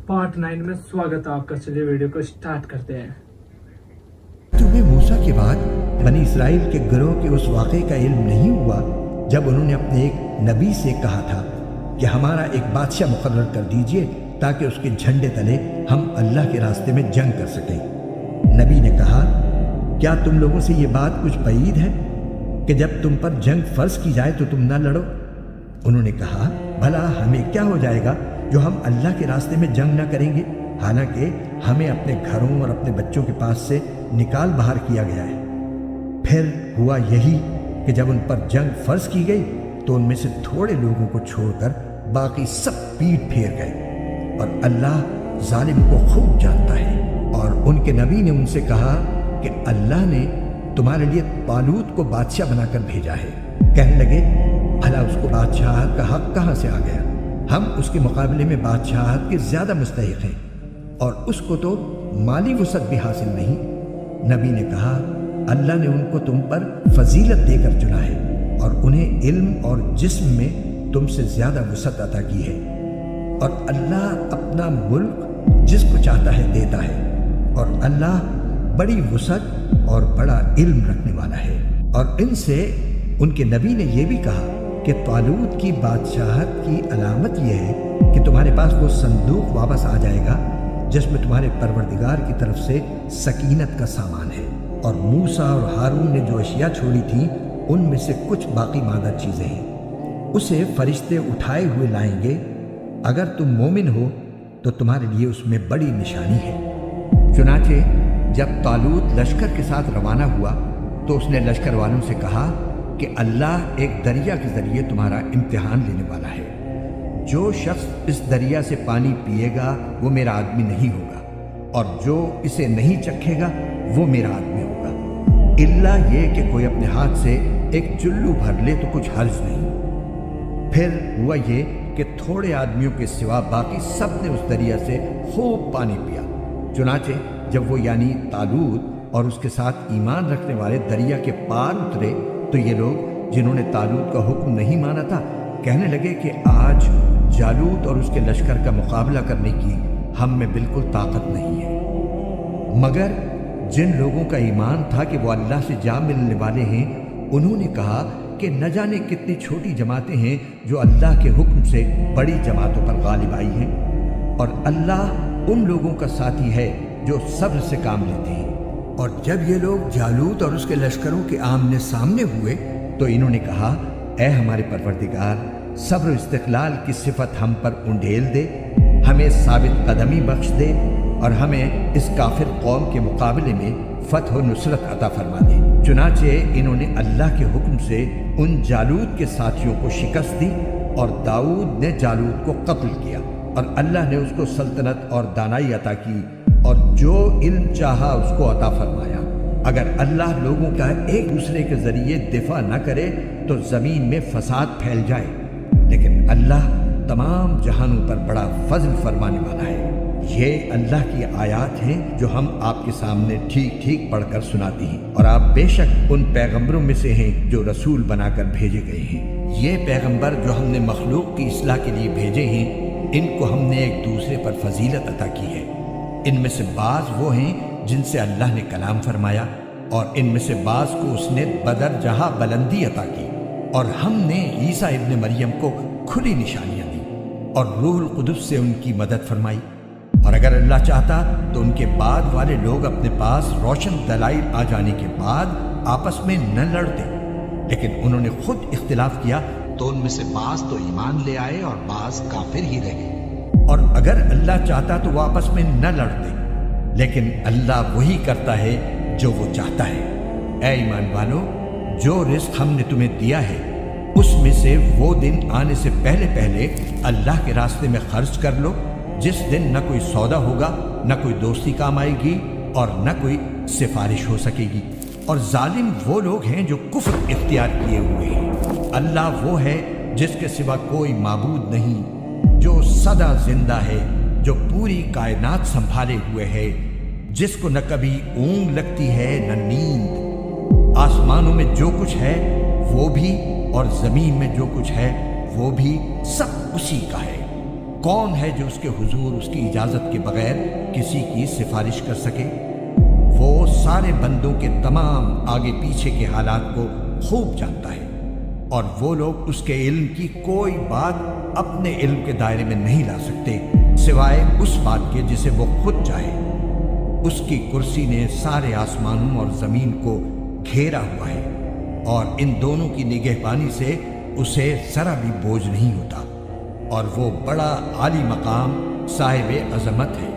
Part 9 में स्वागत है आपका। चलिए वीडियो को स्टार्ट करते हैं। तुम्हें मूसा के बाद बनी इसराइल के गिरोह के उस वाक़े का इल्म नहीं हुआ जब उन्होंने अपने एक नबी से कहा था कि हमारा एक बादशाह मुकर्रर कर दीजिए ताकि उसके झंडे तले हम अल्लाह के रास्ते में जंग कर सकें। नबी ने कहा, क्या तुम लोगों से ये बात कुछ बईद है कि जब तुम पर जंग फर्ज की जाए तो तुम ना लड़ो? उन्होंने कहा, भला हमें क्या हो जाएगा जो हम अल्लाह के रास्ते में जंग ना करेंगे, हालांकि हमें अपने घरों और अपने बच्चों के पास से निकाल बाहर किया गया है। फिर हुआ यही कि जब उन पर जंग फर्ज की गई तो उनमें से थोड़े लोगों को छोड़कर बाकी सब पीठ फेर गए और अल्लाह जालिम को खूब जानता है। और उनके नबी ने उनसे कहा कि अल्लाह ने तुम्हारे लिए तालूत को बादशाह बनाकर भेजा है। कहने लगे, भला उसको बादशाह का हक कहाँ से आ गया? हम उसके मुकाबले में बादशाह के ज्यादा मुस्तहिक हैं और उसको तो माली वसअत भी हासिल नहीं। नबी ने कहा, अल्लाह ने उनको तुम पर फजीलत देकर चुना है और उन्हें इल्म और जिस्म में तुमसे ज्यादा वसअत अता की है और अल्लाह अपना मुल्क जिसको चाहता है देता है और अल्लाह बड़ी वसअत और बड़ा इल्म रखने वाला है। और इनसे उनके नबी ने यह भी कहा कि तालूत की बादशाहत की अलामत यह है कि तुम्हारे पास वो संदूक वापस आ जाएगा जिसमें तुम्हारे परवरदिगार की तरफ से सकीनत का सामान है। और मूसा और हारून ने जो अशिया छोड़ी थी उनमें से कुछ बाकी मादा चीजें हैं, उसे फरिश्ते उठाए हुए लाएंगे। अगर तुम मोमिन हो तो तुम्हारे लिए उसमें बड़ी निशानी है। चुनाचे जब तालूत लश्कर के साथ रवाना हुआ तो उसने लश्कर वालों से कहा कि अल्लाह एक दरिया के जरिए तुम्हारा इम्तिहान लेने वाला है। जो शख्स इस दरिया से पानी पिएगा वो मेरा आदमी नहीं होगा और जो इसे नहीं चखेगा वो मेरा आदमी होगा, इल्ला ये कि कोई अपने हाथ से एक चुल्लू भर ले तो कुछ हर्ज नहीं। फिर हुआ ये कि थोड़े आदमियों के सिवा बाकी सब ने उस दरिया से खूब पानी पिया। चुनाचे जब वो यानी तालूत और उसके साथ ईमान रखने वाले दरिया के पार उतरे तो ये लोग जिन्होंने तालूत का हुक्म नहीं माना था कहने लगे कि आज जालूत और उसके लश्कर का मुकाबला करने की हम में बिल्कुल ताकत नहीं है। मगर जिन लोगों का ईमान था कि वो अल्लाह से जा मिलने वाले हैं उन्होंने कहा कि न जाने कितनी छोटी जमातें हैं जो अल्लाह के हुक्म से बड़ी जमातों पर गालिब आई हैं और अल्लाह उन लोगों का साथी है जो सब्र से काम लेते हैं। और जब ये लोग जालूत और उसके लश्करों के आमने सामने हुए तो इन्होंने कहा, ऐ हमारे परवरदिगार, सब्र इस्तिक़लाल की सिफत हम पर उंडेल दे, हमें साबित कदमी बख्श दे और हमें इस काफिर कौम के मुकाबले में फतह नुसरत अता फरमा दे। चुनाचे इन्होंने अल्लाह के हुक्म से उन जालूत के साथियों को शिकस्त दी और दाऊद ने जालूत को कत्ल किया और अल्लाह ने उसको सल्तनत और दानाई अता की और जो इल्म चाहा उसको अता फरमाया। अगर अल्लाह लोगों का एक दूसरे के जरिए दिफा न करे तो जमीन में फसाद फैल जाए, लेकिन अल्लाह तमाम जहानों पर बड़ा फजल फरमाने वाला है। ये अल्लाह की आयात हैं जो हम आपके सामने ठीक ठीक पढ़कर सुनाते हैं और आप बेशक उन पैगंबरों में से हैं जो रसूल बनाकर भेजे गए हैं। ये पैगंबर जो हमने मखलूक की इस्लाह के लिए भेजे हैं इनको हमने एक दूसरे पर फजीलत अता की है। इनमें से बाज वो हैं जिनसे अल्लाह ने कलाम फरमाया और इनमें से बाज को उसने बदर जहां बुलंदी अता की और हमने ईसा इब्न मरियम को खुली निशानियां दी और रूहुल कुदुस से उनकी मदद फरमाई। और अगर अल्लाह चाहता तो उनके बाद वाले लोग अपने पास रोशन दलाइल आ जाने के बाद आपस में न लड़ते, लेकिन उन्होंने खुद इख्तिलाफ किया तो उनमें से बाज तो ईमान ले आए और बाज काफिर ही रहे। और अगर अल्लाह चाहता तो वो आपस में न लड़ते, लेकिन अल्लाह वही करता है जो वो चाहता है। ऐ ईमान वालो, जो रिस्क हमने तुम्हें दिया है उसमें से वो दिन आने से पहले पहले अल्लाह के रास्ते में खर्च कर लो जिस दिन न कोई सौदा होगा, न कोई दोस्ती काम आएगी और न कोई सिफारिश हो सकेगी। और जालिम वो लोग हैं जो कुफ्र इख्तियार किए हुए हैं। अल्लाह वो है जिसके सिवा कोई माबूद नहीं, जो सदा जिंदा है, जो पूरी कायनात संभाले हुए है, जिसको न कभी ऊँग लगती है न नींद। आसमानों में जो कुछ है वो भी और जमीन में जो कुछ है वो भी सब उसी का है। کون ہے جو اس کے حضور اس کی اجازت کے بغیر کسی کی سفارش کر سکے؟ وہ سارے بندوں کے تمام آگے پیچھے کے حالات کو خوب جانتا ہے، اور وہ لوگ اس کے علم کی کوئی بات اپنے علم کے دائرے میں نہیں لا سکتے سوائے اس بات کے جسے وہ خود چاہے۔ اس کی کرسی نے سارے آسمانوں اور زمین کو گھیرا ہوا ہے، اور ان دونوں کی نگہبانی سے اسے ذرا بھی بوجھ نہیں ہوتا، اور وہ بڑا عالی مقام صاحب عظمت ہے۔